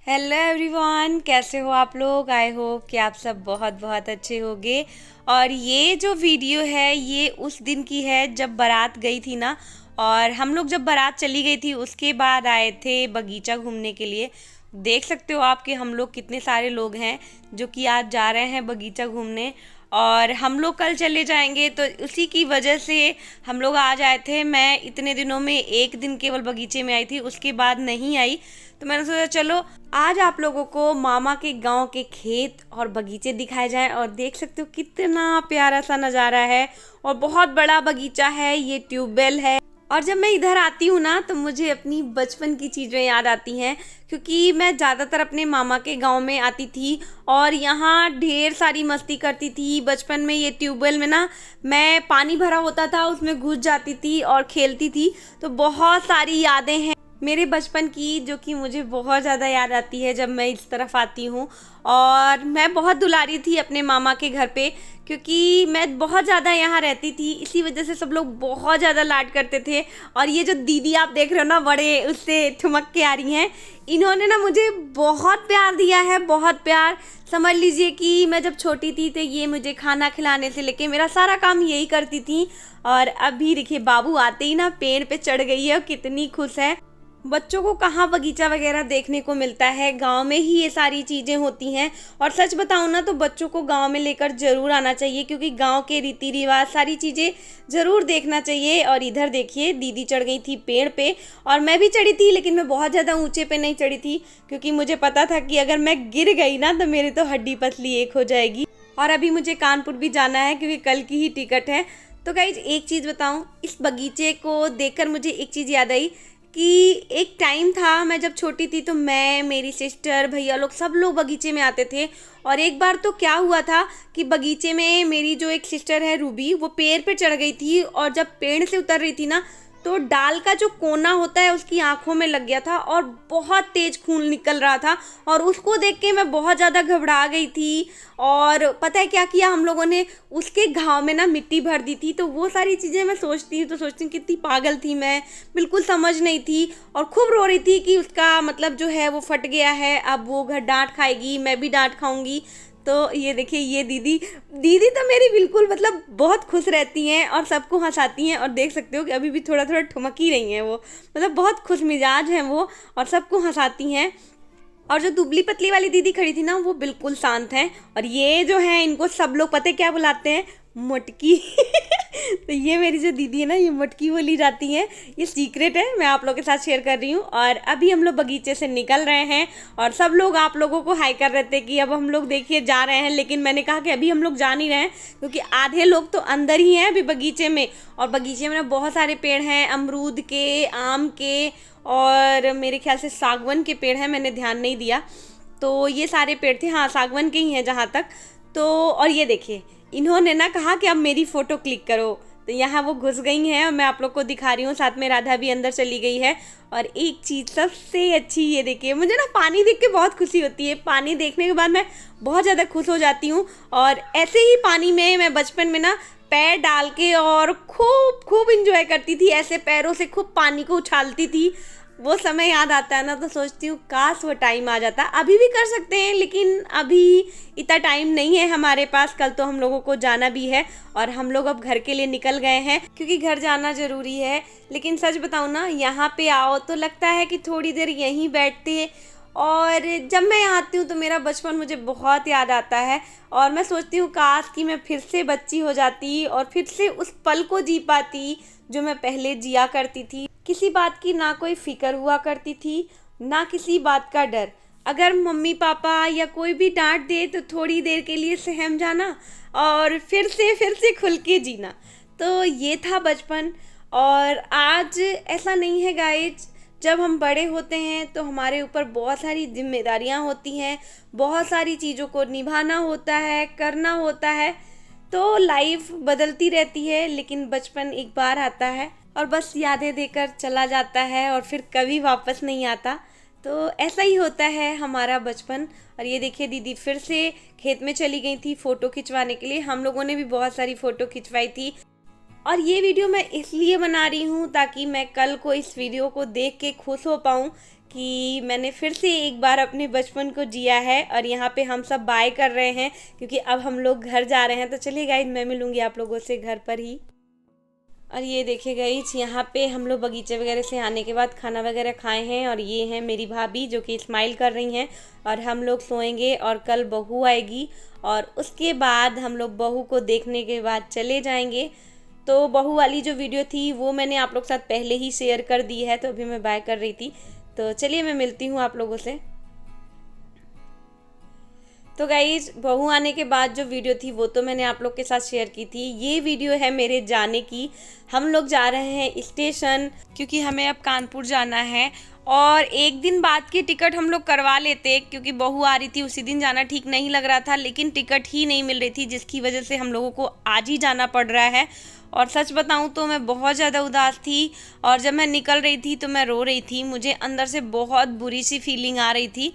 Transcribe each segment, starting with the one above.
Hello everyone, कैसे हो आप लोग। आई होप कि आप सब बहुत बहुत अच्छे होंगे। और ये जो वीडियो है ये उस दिन की है जब बारात गई थी ना। और हम लोग जब बारात चली गई थी उसके बाद आए थे बगीचा घूमने के लिए। देख सकते हो आप कि हम लोग कितने सारे लोग हैं जो कि आज जा रहे हैं बगीचा घूमने। और हम लोग कल चले जाएंगे तो उसी की वजह से हम लोग आज आए थे। मैं इतने दिनों में एक दिन केवल बगीचे में आई थी, उसके बाद नहीं आई। तो मैंने सोचा चलो आज आप लोगों को मामा के गांव के खेत और बगीचे दिखाए जाएं। और देख सकते हो कितना प्यारा सा नज़ारा है और बहुत बड़ा बगीचा है। ये ट्यूबवेल है। और जब मैं इधर आती हूँ ना तो मुझे अपनी बचपन की चीज़ें याद आती हैं, क्योंकि मैं ज़्यादातर अपने मामा के गांव में आती थी और यहाँ ढेर सारी मस्ती करती थी बचपन में। ये ट्यूबवेल में ना मैं पानी भरा होता था उसमें घुस जाती थी और खेलती थी। तो बहुत सारी यादें हैं मेरे बचपन की जो कि मुझे बहुत ज़्यादा याद आती है जब मैं इस तरफ आती हूँ। और मैं बहुत दुलारी थी अपने मामा के घर पे, क्योंकि मैं बहुत ज़्यादा यहाँ रहती थी, इसी वजह से सब लोग बहुत ज़्यादा लाड करते थे। और ये जो दीदी आप देख रहे हो ना बड़े उससे ठुमक के आ रही हैं, इन्होंने ना मुझे बहुत प्यार दिया है, बहुत प्यार। समझ लीजिए कि मैं जब छोटी थी तो ये मुझे खाना खिलाने से लेके मेरा सारा काम यही करती थी। और अभी देखिए बाबू आते ही ना पेड़ पे चढ़ गई है और कितनी खुश है। बच्चों को कहाँ बगीचा वगैरह देखने को मिलता है, गांव में ही ये सारी चीज़ें होती हैं। और सच बताऊँ ना तो बच्चों को गांव में लेकर ज़रूर आना चाहिए, क्योंकि गांव के रीति रिवाज सारी चीज़ें ज़रूर देखना चाहिए। और इधर देखिए दीदी चढ़ गई थी पेड़ पे और मैं भी चढ़ी थी, लेकिन मैं बहुत ज़्यादा ऊंचे पे नहीं चढ़ी थी, क्योंकि मुझे पता था कि अगर मैं गिर गई ना तो मेरी तो हड्डी पसली एक हो जाएगी। और अभी मुझे कानपुर भी जाना है क्योंकि कल की ही टिकट है। तो गाइज एक चीज़ बताऊँ, इस बगीचे को देखकर मुझे एक चीज़ याद आई कि एक टाइम था मैं जब छोटी थी तो मैं, मेरी सिस्टर, भैया लोग सब लोग बगीचे में आते थे। और एक बार तो क्या हुआ था कि बगीचे में मेरी जो एक सिस्टर है रूबी, वो पेड़ पे चढ़ गई थी और जब पेड़ से उतर रही थी ना तो डाल का जो कोना होता है उसकी आंखों में लग गया था और बहुत तेज खून निकल रहा था। और उसको देख के मैं बहुत ज़्यादा घबरा गई थी। और पता है क्या किया हम लोगों ने, उसके घाव में ना मिट्टी भर दी थी। तो वो सारी चीज़ें मैं सोचती हूँ तो सोचती हूँ कितनी पागल थी मैं, बिल्कुल समझ नहीं थी। और खूब रो रही थी कि उसका मतलब जो है वो फट गया है, अब वो घर डांट खाएगी, मैं भी डांट खाऊंगी। तो ये देखिए ये दीदी दीदी तो मेरी बिल्कुल मतलब बहुत खुश रहती हैं और सबको हंसाती हैं। और देख सकते हो कि अभी भी थोड़ा थोड़ा ठुमक ही रही हैं वो, मतलब बहुत खुश मिजाज हैं वो और सबको हंसाती हैं। और जो दुबली पतली वाली दीदी खड़ी थी ना वो बिल्कुल शांत हैं। और ये जो है इनको सब लोग पता है क्या बुलाते हैं, मोटकी। तो ये मेरी जो दीदी है ना ये मोटकी बोली जाती है। ये सीक्रेट है, मैं आप लोगों के साथ शेयर कर रही हूँ। और अभी हम लोग बगीचे से निकल रहे हैं और सब लोग आप लोगों को हाई कर रहे थे कि अब हम लोग देखिए जा रहे हैं, लेकिन मैंने कहा कि अभी हम लोग जा नहीं रहे हैं, क्योंकि आधे लोग तो अंदर ही हैं अभी बगीचे में। और बगीचे में ना बहुत सारे पेड़ हैं, अमरूद के, आम के और मेरे ख्याल से सागवन के पेड़ हैं, मैंने ध्यान नहीं दिया। तो ये सारे पेड़ थे, हाँ सागवन के ही हैं जहाँ तक। तो और ये देखिए इन्होंने ना कहा कि अब मेरी फ़ोटो क्लिक करो, तो यहाँ वो घुस गई हैं और मैं आप लोग को दिखा रही हूँ, साथ में राधा भी अंदर चली गई है। और एक चीज़ सबसे अच्छी ये देखिए, मुझे ना पानी देख के बहुत खुशी होती है। पानी देखने के बाद मैं बहुत ज़्यादा खुश हो जाती हूँ। और ऐसे ही पानी में मैं बचपन में ना पैर डाल के और खूब खूब इंजॉय करती थी, ऐसे पैरों से खूब पानी को उछालती थी। वो समय याद आता है ना तो सोचती हूँ काश वो टाइम आ जाता। अभी भी कर सकते हैं लेकिन अभी इतना टाइम नहीं है हमारे पास, कल तो हम लोगों को जाना भी है और हम लोग अब घर के लिए निकल गए हैं क्योंकि घर जाना ज़रूरी है। लेकिन सच बताऊँ ना यहाँ पे आओ तो लगता है कि थोड़ी देर यहीं बैठते। और जब मैं यहाँ आती हूँ तो मेरा बचपन मुझे बहुत याद आता है और मैं सोचती हूँ काश कि मैं फिर से बच्ची हो जाती और फिर से उस पल को जी पाती जो मैं पहले जिया करती थी। किसी बात की ना कोई फिक्र हुआ करती थी, ना किसी बात का डर। अगर मम्मी पापा या कोई भी डांट दे तो थोड़ी देर के लिए सहम जाना और फिर से खुल के जीना। तो ये था बचपन। और आज ऐसा नहीं है गाइज, जब हम बड़े होते हैं तो हमारे ऊपर बहुत सारी जिम्मेदारियां होती हैं, बहुत सारी चीज़ों को निभाना होता है, करना होता है। तो लाइफ बदलती रहती है, लेकिन बचपन एक बार आता है और बस यादें देकर चला जाता है और फिर कभी वापस नहीं आता। तो ऐसा ही होता है हमारा बचपन। और ये देखिए दीदी फिर से खेत में चली गई थी फ़ोटो खिंचवाने के लिए, हम लोगों ने भी बहुत सारी फ़ोटो खिंचवाई थी। और ये वीडियो मैं इसलिए बना रही हूँ ताकि मैं कल को इस वीडियो को देख के खुश हो पाऊँ कि मैंने फिर से एक बार अपने बचपन को जिया है। और यहाँ पे हम सब बाय कर रहे हैं क्योंकि अब हम लोग घर जा रहे हैं। तो चलिए गाइज, मैं मिलूँगी आप लोगों से घर पर ही। और ये देखिए गाइज, यहाँ पे हम लोग बगीचे वगैरह से आने के बाद खाना वगैरह खाए हैं। और ये हैं मेरी भाभी जो कि स्माइल कर रही हैं। और हम लोग सोएंगे और कल बहू आएगी और उसके बाद हम लोग बहू को देखने के बाद चले जाएंगे। तो बहू वाली जो वीडियो थी वो मैंने आप लोग के साथ पहले ही शेयर कर दी है, तो अभी मैं बाय कर रही थी। तो चलिए मैं मिलती हूँ आप लोगों से। तो गाइज, बहू आने के बाद जो वीडियो थी वो तो मैंने आप लोग के साथ शेयर की थी। ये वीडियो है मेरे जाने की। हम लोग जा रहे हैं स्टेशन क्योंकि हमें अब कानपुर जाना है। और एक दिन बाद की टिकट हम लोग करवा लेते क्योंकि बहू आ रही थी, उसी दिन जाना ठीक नहीं लग रहा था, लेकिन टिकट ही नहीं मिल रही थी जिसकी वजह से हम लोगों को आज ही जाना पड़ रहा है। और सच बताऊं तो मैं बहुत ज़्यादा उदास थी और जब मैं निकल रही थी तो मैं रो रही थी। मुझे अंदर से बहुत बुरी सी फीलिंग आ रही थी।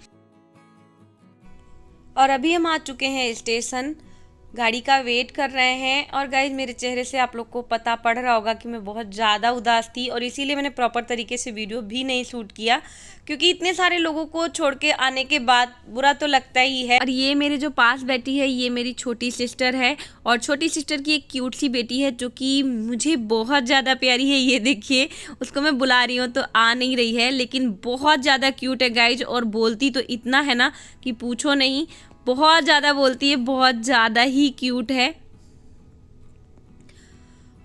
और अभी हम आ चुके हैं स्टेशन, गाड़ी का वेट कर रहे हैं। और गाइज, मेरे चेहरे से आप लोग को पता पड़ रहा होगा कि मैं बहुत ज़्यादा उदास थी और इसीलिए मैंने प्रॉपर तरीके से वीडियो भी नहीं शूट किया क्योंकि इतने सारे लोगों को छोड़ के आने के बाद बुरा तो लगता ही है। और ये मेरे जो पास बैठी है ये मेरी छोटी सिस्टर है और छोटी सिस्टर की एक क्यूट सी बेटी है जो कि मुझे बहुत ज़्यादा प्यारी है। ये देखिए, उसको मैं बुला रही हूँ तो आ नहीं रही है, लेकिन बहुत ज़्यादा क्यूट है गाइज। और बोलती तो इतना है ना कि पूछो नहीं, बहुत ज़्यादा बोलती है, बहुत ज़्यादा ही क्यूट है।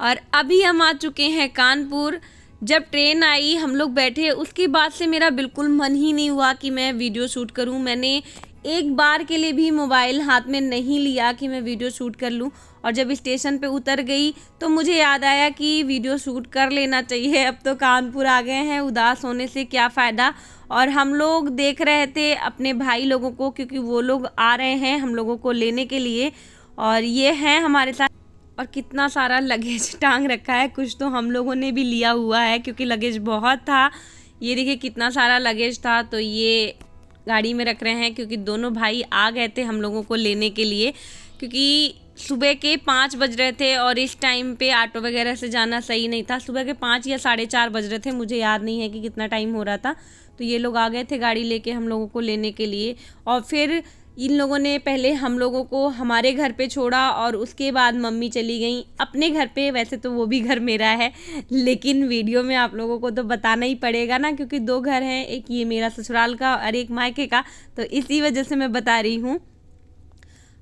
और अभी हम आ चुके हैं कानपुर। जब ट्रेन आई हम लोग बैठे, उसके बाद से मेरा बिल्कुल मन ही नहीं हुआ कि मैं वीडियो शूट करूं। मैंने एक बार के लिए भी मोबाइल हाथ में नहीं लिया कि मैं वीडियो शूट कर लूं। और जब स्टेशन पे उतर गई तो मुझे याद आया कि वीडियो शूट कर लेना चाहिए। अब तो कानपुर आ गए हैं, उदास होने से क्या फ़ायदा। और हम लोग देख रहे थे अपने भाई लोगों को क्योंकि वो लोग आ रहे हैं हम लोगों को लेने के लिए। और ये हैं हमारे साथ। और कितना सारा लगेज टांग रखा है, कुछ तो हम लोगों ने भी लिया हुआ है क्योंकि लगेज बहुत था। ये देखिए कितना सारा लगेज था। तो ये गाड़ी में रख रहे हैं क्योंकि दोनों भाई आ गए थे हम लोगों को लेने के लिए क्योंकि सुबह के 5 बज रहे थे और इस टाइम पे ऑटो वगैरह से जाना सही नहीं था। सुबह के 5 या 4:30 बज रहे थे, मुझे याद नहीं है कि कितना टाइम हो रहा था। तो ये लोग आ गए थे गाड़ी लेके हम लोगों को लेने के लिए। और फिर इन लोगों ने पहले हम लोगों को हमारे घर पे छोड़ा और उसके बाद मम्मी चली गई अपने घर पे। वैसे तो वो भी घर मेरा है, लेकिन वीडियो में आप लोगों को तो बताना ही पड़ेगा ना क्योंकि 2 घर हैं, एक ये मेरा ससुराल का और एक मायके का। तो इसी वजह से मैं बता रही हूँ।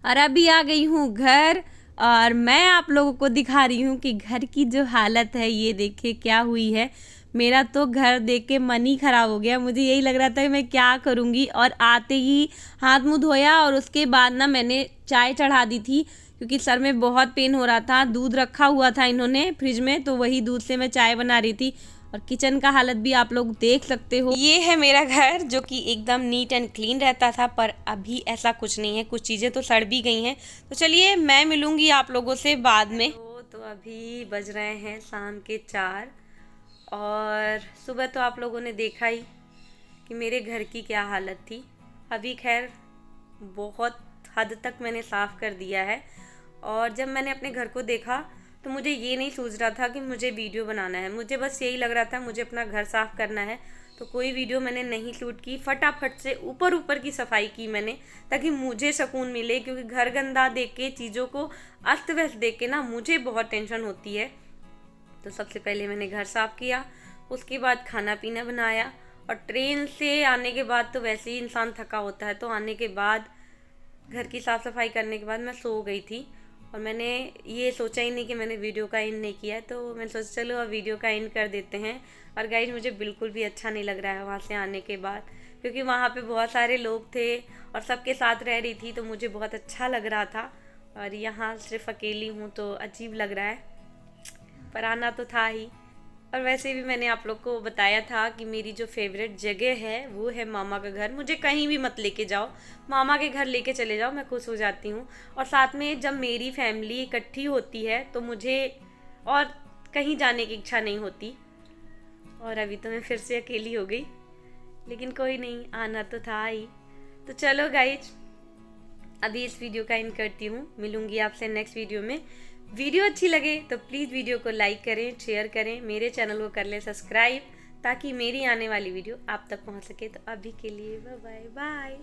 और अभी आ गई हूँ घर और मैं आप लोगों को दिखा रही हूँ कि घर की जो हालत है ये देखिए क्या हुई है। मेरा तो घर देख के मन ही ख़राब हो गया। मुझे यही लग रहा था कि मैं क्या करूँगी। और आते ही हाथ मुँह धोया और उसके बाद ना मैंने चाय चढ़ा दी थी क्योंकि सर में बहुत पेन हो रहा था। दूध रखा हुआ था इन्होंने फ्रिज में, तो वही दूध से मैं चाय बना रही थी। और किचन का हालत भी आप लोग देख सकते हो। ये है मेरा घर जो कि एकदम नीट एंड क्लीन रहता था, पर अभी ऐसा कुछ नहीं है, कुछ चीज़ें तो सड़ भी गई हैं। तो चलिए मैं मिलूँगी आप लोगों से बाद में। तो अभी बज रहे हैं शाम के 4 और सुबह तो आप लोगों ने देखा ही कि मेरे घर की क्या हालत थी। अभी खैर बहुत हद तक मैंने साफ़ कर दिया है। और जब मैंने अपने घर को देखा तो मुझे ये नहीं सूझ रहा था कि मुझे वीडियो बनाना है। मुझे बस यही लग रहा था मुझे अपना घर साफ़ करना है। तो कोई वीडियो मैंने नहीं शूट की, फटाफट से ऊपर की सफाई की मैंने ताकि मुझे सुकून मिले क्योंकि घर गंदा देख के, चीज़ों को अस्त व्यस्त देख के ना मुझे बहुत टेंशन होती है। तो सबसे पहले मैंने घर साफ़ किया, उसके बाद खाना पीना बनाया। और ट्रेन से आने के बाद तो वैसे ही इंसान थका होता है, तो आने के बाद घर की साफ़ सफाई करने के बाद मैं सो गई थी। और मैंने ये सोचा ही नहीं कि मैंने वीडियो का एंड नहीं किया, तो मैंने सोचा चलो अब वीडियो का एंड कर देते हैं। और गाइस, मुझे बिल्कुल भी अच्छा नहीं लग रहा है वहाँ से आने के बाद क्योंकि वहाँ पे बहुत सारे लोग थे और सबके साथ रह रही थी तो मुझे बहुत अच्छा लग रहा था। और यहाँ सिर्फ अकेली हूँ तो अजीब लग रहा है, पर आना तो था ही। और वैसे भी मैंने आप लोग को बताया था कि मेरी जो फेवरेट जगह है वो है मामा का घर। मुझे कहीं भी मत लेके जाओ, मामा के घर लेके चले जाओ, मैं खुश हो जाती हूँ। और साथ में जब मेरी फैमिली इकट्ठी होती है तो मुझे और कहीं जाने की इच्छा नहीं होती। और अभी तो मैं फिर से अकेली हो गई, लेकिन कोई नहीं, आना तो था ही। तो चलो गाइज, अभी इस वीडियो का एंड करती हूँ। मिलूँगी आपसे नेक्स्ट वीडियो में। वीडियो अच्छी लगे तो प्लीज़ वीडियो को लाइक करें, शेयर करें, मेरे चैनल को कर लें सब्सक्राइब ताकि मेरी आने वाली वीडियो आप तक पहुंच सके। तो अभी के लिए बाय बाय बाय।